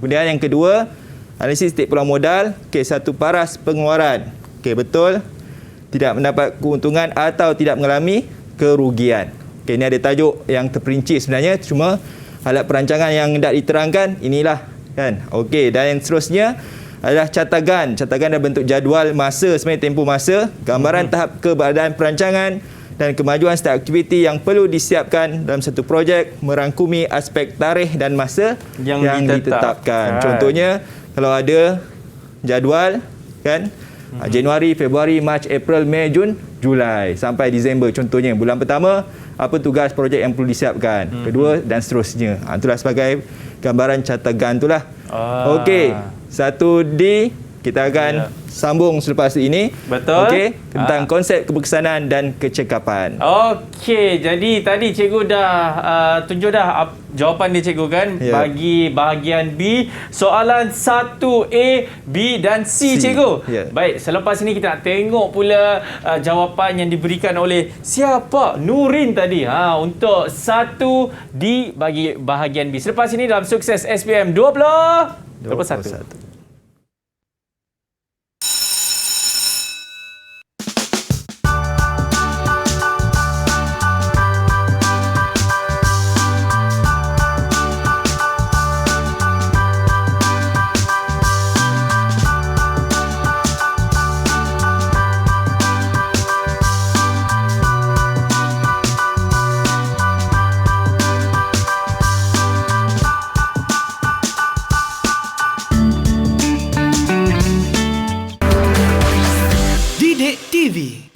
Kemudian yang kedua, analisis setiap peluang modal. Okey, satu paras pengeluaran. Okey, betul. Tidak mendapat keuntungan atau tidak mengalami kerugian. Okey, ini ada tajuk yang terperinci sebenarnya, cuma alat perancangan yang tidak diterangkan inilah kan. Okey, dan yang seterusnya adalah cartagan. Cartagan dalam bentuk jadual masa, sebenarnya tempoh masa, gambaran tahap keberadaan perancangan dan kemajuan setiap aktiviti yang perlu disiapkan dalam satu projek, merangkumi aspek tarikh dan masa yang ditetapkan. Contohnya kalau ada jadual kan, Januari, Februari, Mac, April, Mei, Jun, Julai sampai Disember contohnya. Bulan pertama apa tugas projek yang perlu disiapkan, kedua dan seterusnya. Itulah sebagai gambaran cartagan itulah. Okey, 1D kita akan sambung selepas ini. Betul. Okey, tentang konsep keberkesanan dan kecekapan. Okey, jadi tadi cikgu dah tunjuk dah jawapan dia cikgu kan bagi bahagian B, soalan 1A, B dan C. Cikgu. Baik, selepas ini kita nak tengok pula jawapan yang diberikan oleh siapa? Nurin tadi. Untuk 1D bagi bahagian B. Selepas ini dalam Sukses SPM 2021.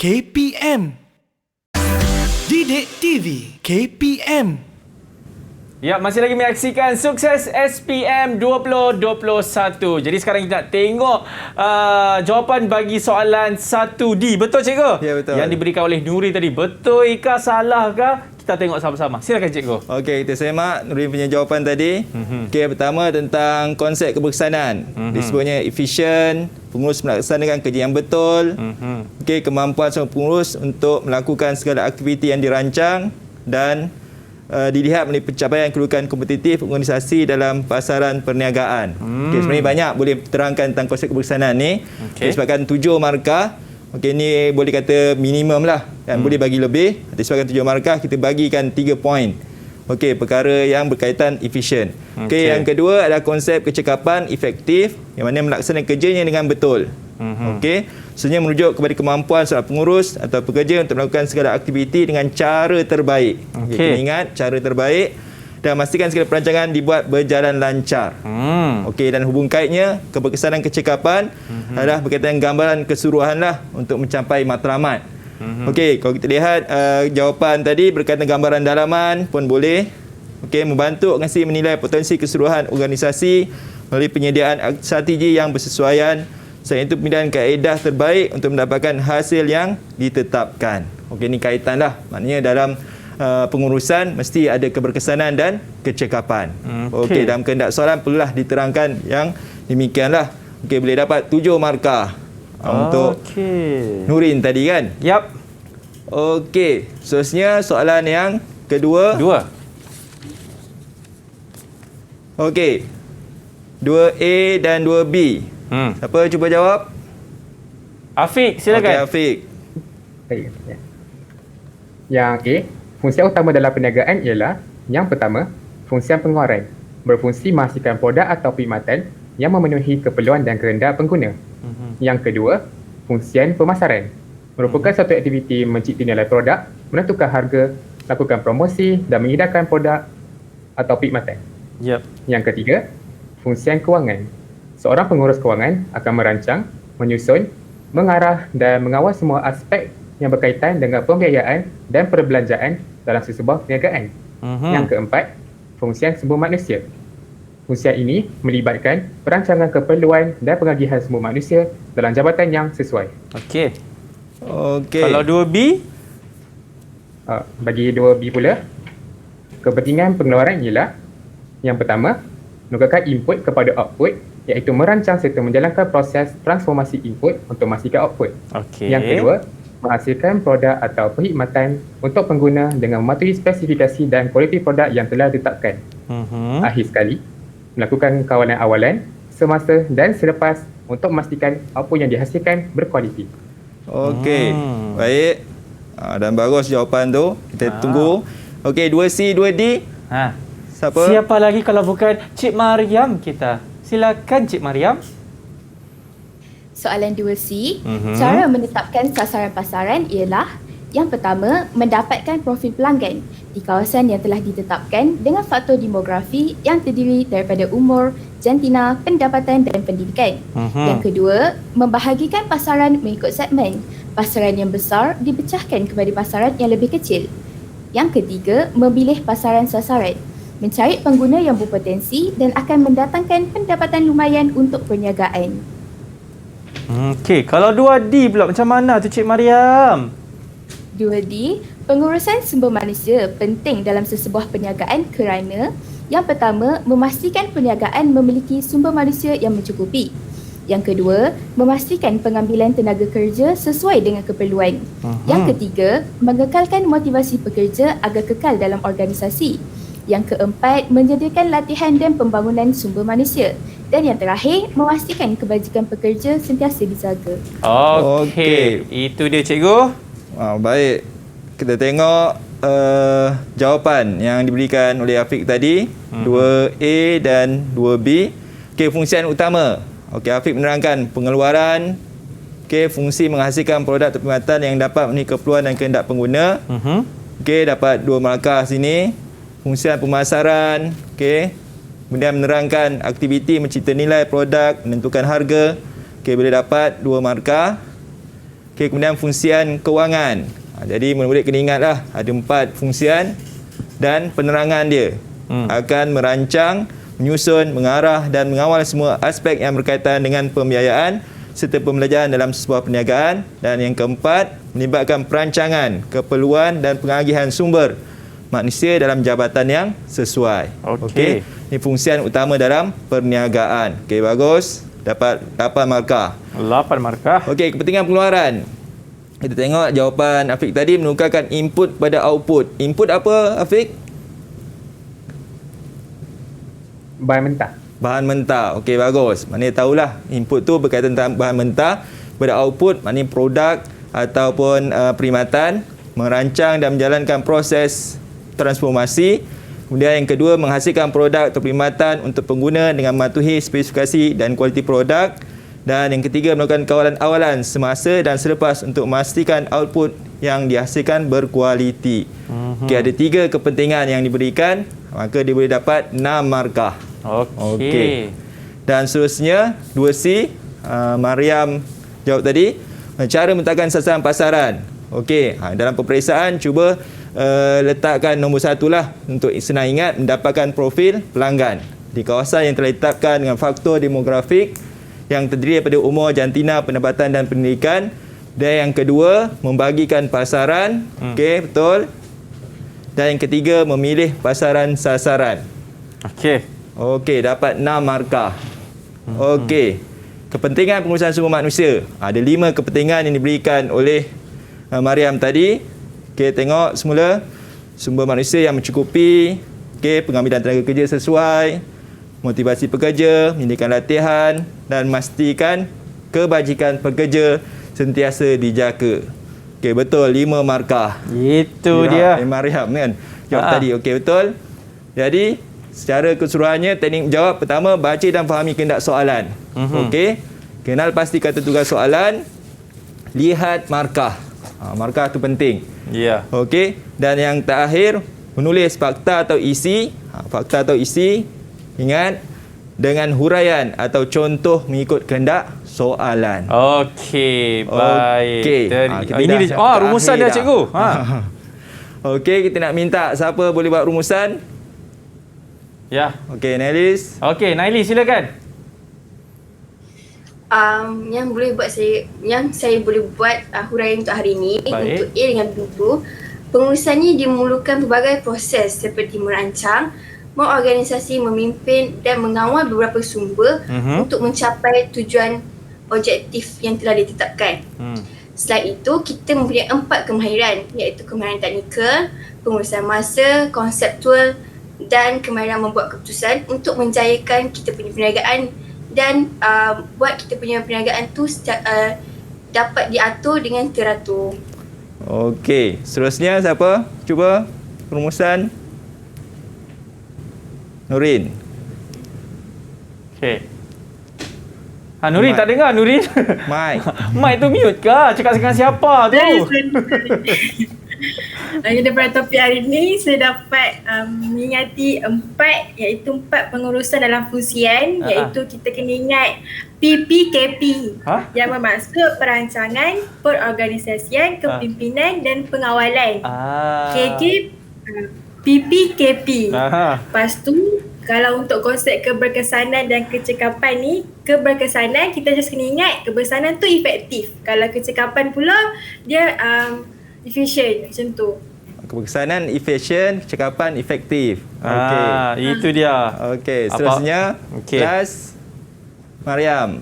KPM. Didik TV KPM. Ya, masih lagi menyaksikan Sukses SPM 2021. Jadi sekarang kita nak tengok jawapan bagi soalan 1D. Betul cikgu? Ya, betul. Yang diberikan oleh Nuri tadi. Betul ke salah ke? Kita tengok sama-sama. Silakan cikgu. Okey, kita semak Nuri punya jawapan tadi. Okey, pertama tentang konsep keberkesanan. Disebutnya efisien, pengurus melaksanakan kerja yang betul. Okey, kemampuan seorang pengurus untuk melakukan segala aktiviti yang dirancang dan dilihat melalui pencapaian kedudukan kompetitif organisasi dalam pasaran perniagaan. Okey, sebenarnya banyak boleh terangkan tentang konsep keberkesanan ni. Disebabkan 7 markah. Okey, ni boleh kata minimum lah. Kan? Boleh bagi lebih. Disebabkan 7 markah, kita bagikan 3 poin. Okey, perkara yang berkaitan efisien. Okey, yang kedua adalah konsep kecekapan efektif yang mana melaksanakan kerjanya dengan betul. Okey, sebenarnya merujuk kepada kemampuan seorang pengurus atau pekerja untuk melakukan segala aktiviti dengan cara terbaik. Okey, ingat cara terbaik dan memastikan segala perancangan dibuat berjalan lancar. Okey, dan hubung kaitnya keberkesanan kecekapan adalah berkaitan gambaran keseluruhan lah untuk mencapai matlamat. Okey, kalau kita lihat jawapan tadi berkaitan gambaran dalaman pun boleh. Okey, membantu organisasi menilai potensi keseluruhan organisasi melalui penyediaan strategi yang bersesuaian. Selain itu, pemilihan kaedah terbaik untuk mendapatkan hasil yang ditetapkan. Okey, ini kaitanlah. Maknanya dalam pengurusan mesti ada keberkesanan dan kecekapan. Okey, dalam kehendak soalan perlulah diterangkan yang demikianlah. Okey, boleh dapat 7 markah untuk Nurin tadi kan? Yap. Okey, seterusnya soalan yang kedua. Okey. 2A dan 2B. Siapa cuba jawab? Afiq, silakan. Okey, Afiq. Yang A, fungsi utama dalam perniagaan ialah yang pertama, fungsi pengeluaran, berfungsi menghasilkan produk atau perkhidmatan yang memenuhi keperluan dan kehendak pengguna. Yang kedua, fungsi pemasaran, merupakan satu aktiviti mencipta nilai produk, menentukan harga, lakukan promosi dan mengedarkan produk atau perkhidmatan. Yang ketiga, fungsi kewangan. Seorang pengurus kewangan akan merancang, menyusun, mengarah dan mengawal semua aspek yang berkaitan dengan pembiayaan dan perbelanjaan dalam sesebuah perniagaan. Yang keempat, fungsian sumber manusia. Fungsian ini melibatkan perancangan keperluan dan pengagihan sumber manusia dalam jabatan yang sesuai. Okey. Okey. Kalau 2B? Bagi 2B pula, kepentingan pengeluaran ialah yang pertama, menukarkan input kepada output, iaitu merancang serta menjalankan proses transformasi input untuk memastikan output. Okey. Yang kedua, menghasilkan produk atau perkhidmatan untuk pengguna dengan mematuhi spesifikasi dan kualiti produk yang telah ditetapkan. Akhir sekali, melakukan kawalan awalan semasa dan selepas untuk memastikan apa yang dihasilkan berkualiti. Okey. Baik. Dan bagus jawapan tu. Kita tunggu. Okey, 2C, 2D. Siapa? Siapa lagi kalau bukan Cik Mariam kita? Silakan Cik Mariam. Soalan 2C, cara menetapkan sasaran pasaran ialah yang pertama, mendapatkan profil pelanggan di kawasan yang telah ditetapkan dengan faktor demografi yang terdiri daripada umur, jantina, pendapatan dan pendidikan. Yang kedua, membahagikan pasaran mengikut segmen. Pasaran yang besar dipecahkan kepada pasaran yang lebih kecil. Yang ketiga, memilih pasaran sasaran. Mencari pengguna yang berpotensi dan akan mendatangkan pendapatan lumayan untuk perniagaan. Okey, kalau 2D pula macam mana tu Cik Mariam? 2D, pengurusan sumber manusia penting dalam sesebuah perniagaan kerana yang pertama, memastikan perniagaan memiliki sumber manusia yang mencukupi. Yang kedua, memastikan pengambilan tenaga kerja sesuai dengan keperluan. Yang ketiga, mengekalkan motivasi pekerja agar kekal dalam organisasi. Yang keempat, menyediakan latihan dan pembangunan sumber manusia. Dan yang terakhir, memastikan kebajikan pekerja sentiasa dijaga. Okey, itu dia cikgu. Baik. Kita tengok jawapan yang diberikan oleh Afiq tadi. 2A dan 2B. Okey, fungsian utama. Okey, Afiq menerangkan pengeluaran. Okey, fungsi menghasilkan produk atau perkhidmatan yang dapat memenuhi keperluan dan kehendak pengguna. Okey, dapat 2 markah sini. Fungsian pemasaran. Okey. Kemudian menerangkan aktiviti mencipta nilai produk, menentukan harga. Okey, boleh dapat 2 markah. Okey, kemudian fungsian kewangan. Jadi murid-murid kena ingatlah ada 4 fungsian dan penerangan dia. Akan merancang, menyusun, mengarah dan mengawal semua aspek yang berkaitan dengan pembiayaan serta pembelajaran dalam sebuah perniagaan. Dan yang keempat, melibatkan perancangan, keperluan dan pengagihan sumber manusia dalam jabatan yang sesuai. Okey. Ini fungsian utama dalam perniagaan. Okey, bagus. Dapat 8 markah. 8 markah. Okey, kepentingan pengeluaran. Kita tengok jawapan Afiq tadi menukarkan input pada output. Input apa, Afiq? Bahan mentah. Bahan mentah. Okey, bagus. Maknanya tahulah input tu berkaitan tentang bahan mentah. Pada output, maknanya produk ataupun perkhidmatan, merancang dan menjalankan proses transformasi. Kemudian yang kedua, menghasilkan produk atau perkhidmatan untuk pengguna dengan mematuhi spesifikasi dan kualiti produk. Dan yang ketiga, melakukan kawalan awalan semasa dan selepas untuk memastikan output yang dihasilkan berkualiti. Okey, ada 3 kepentingan yang diberikan, maka dia boleh dapat 6 markah. Okey. Dan seterusnya 2C, Mariam jawab tadi, cara menetapkan sasaran pasaran. Okey, dalam peperiksaan cuba letakkan nombor 1 lah untuk senang ingat, mendapatkan profil pelanggan di kawasan yang telah ditetapkan dengan faktor demografik yang terdiri daripada umur, jantina, pendapatan dan pendidikan. Dan yang kedua, membagikan pasaran. Okey, betul. Dan yang ketiga, memilih pasaran sasaran. Okey, dapat 6 markah. Okey. Kepentingan pengurusan sumber manusia. Ada 5 kepentingan yang diberikan oleh Mariam tadi. Okey, tengok semula. Sumber manusia yang mencukupi. Okey, pengambilan tenaga kerja sesuai. Motivasi pekerja, menyediakan latihan dan memastikan kebajikan pekerja sentiasa dijaga. Okey, betul, 5 markah. Itu dia. Mariam kan jawab tadi. Okey, betul. Jadi secara keseluruhannya teknik menjawab pertama, baca dan fahami kehendak soalan. Okey, kenal pasti kata tugas soalan, lihat markah. Markah tu penting. Ya. Okey, dan yang terakhir, menulis fakta atau isi. Fakta atau isi, ingat, dengan huraian atau contoh mengikut kehendak soalan. Okey, baik. Okey. Ini rumusan dia, cikgu. Okey, kita nak minta siapa boleh buat rumusan? Ya. Okey, Nailis. Okey, Nailis silakan. Yang saya boleh buat huraian untuk hari ini. Baik. Untuk A dengan B2, pengurusannya memerlukan pelbagai proses seperti merancang, mengorganisasi, memimpin dan mengawal beberapa sumber untuk mencapai tujuan objektif yang telah ditetapkan. Selain itu, kita mempunyai 4 kemahiran, iaitu kemahiran teknikal, pengurusan masa, konseptual dan kemahiran membuat keputusan untuk menjayakan kita punya perniagaan dan buat kita punya perniagaan tu dapat diatur dengan teratur. Okey, seterusnya siapa? Cuba rumusan. Nurin. Okey. Nurin tak dengar Nurin. Mike. Mike tu mute ke? Cakap dengan siapa tu? Daripada topik hari ini, saya dapat mengingati 4, iaitu 4 pengurusan dalam fungsian, iaitu kita kena ingat PPKP yang bermaksud perancangan, perorganisasian, kepimpinan dan pengawalan. PPKP. Lepas tu, kalau untuk konsep keberkesanan dan kecekapan ni, keberkesanan kita just kena ingat keberkesanan tu efektif. Kalau kecekapan pula dia efficient macam tu. Keberkesanan efisien, kecekapan efektif. Okey. Itu dia. Okey, seterusnya kelas Mariam.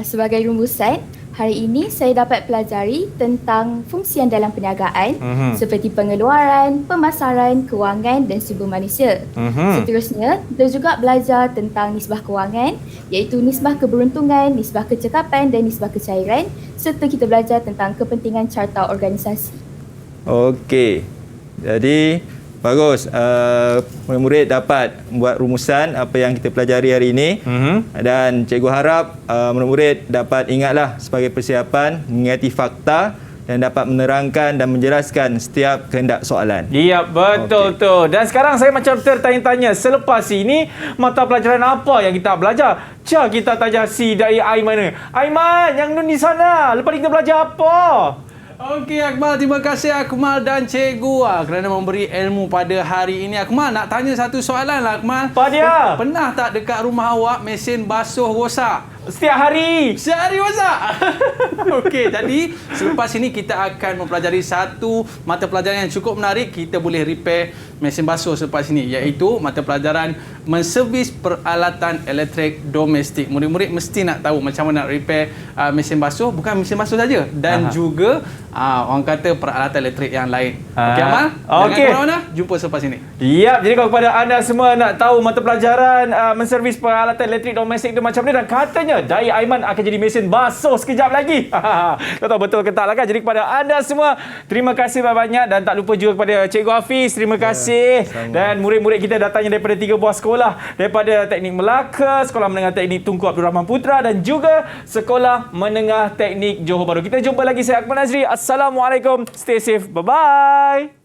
Sebagai rumusan, hari ini saya dapat pelajari tentang fungsian dalam perniagaan seperti pengeluaran, pemasaran, kewangan dan sumber manusia. Seterusnya, kita juga belajar tentang nisbah kewangan, iaitu nisbah keberuntungan, nisbah kecekapan dan nisbah kecairan, serta kita belajar tentang kepentingan carta organisasi. Okey. Jadi bagus, murid-murid dapat buat rumusan apa yang kita pelajari hari ini dan cikgu harap murid-murid dapat ingatlah sebagai persiapan mengingati fakta dan dapat menerangkan dan menjelaskan setiap kehendak soalan. Ya, betul tu. Dan sekarang saya macam tertanya-tanya, selepas ini mata pelajaran apa yang kita belajar? Kita tanya si dari Aiman. Aiman, yang nun di sana, lepas ni kita belajar apa? Okey Akmal, terima kasih Akmal dan cikgu kerana memberi ilmu pada hari ini. Akmal, nak tanya satu soalan lah Akmal. Apa dia? Pernah tak dekat rumah awak mesin basuh rosak? Setiap hari. Setiap hari rosak? Okey, jadi selepas ini kita akan mempelajari satu mata pelajaran yang cukup menarik. Kita boleh repair mesin basuh selepas ini, iaitu mata pelajaran menservis peralatan elektrik domestik. Murid-murid mesti nak tahu macam mana nak repair mesin basuh. Bukan mesin basuh saja, dan juga orang kata peralatan elektrik yang lain. Okey Amal? Jangan ke mana-mana, jumpa selepas ini. Yap, jadi kalau kepada anda semua nak tahu mata pelajaran menservis peralatan elektrik domestik itu macam mana, dan katanya Dai Aiman akan jadi mesin basuh sekejap lagi. Kau tahu betul ke tak lah kan? Jadi kepada anda semua, terima kasih banyak, dan tak lupa juga kepada Cikgu Hafiz, terima kasih. Dan murid-murid kita datangnya daripada 3 buah sekolah, daripada Teknik Melaka, Sekolah Menengah Teknik Tunku Abdul Rahman Putra dan juga Sekolah Menengah Teknik Johor Bahru. Kita jumpa lagi, saya Akmal Nazri. Assalamualaikum. Stay safe. Bye-bye.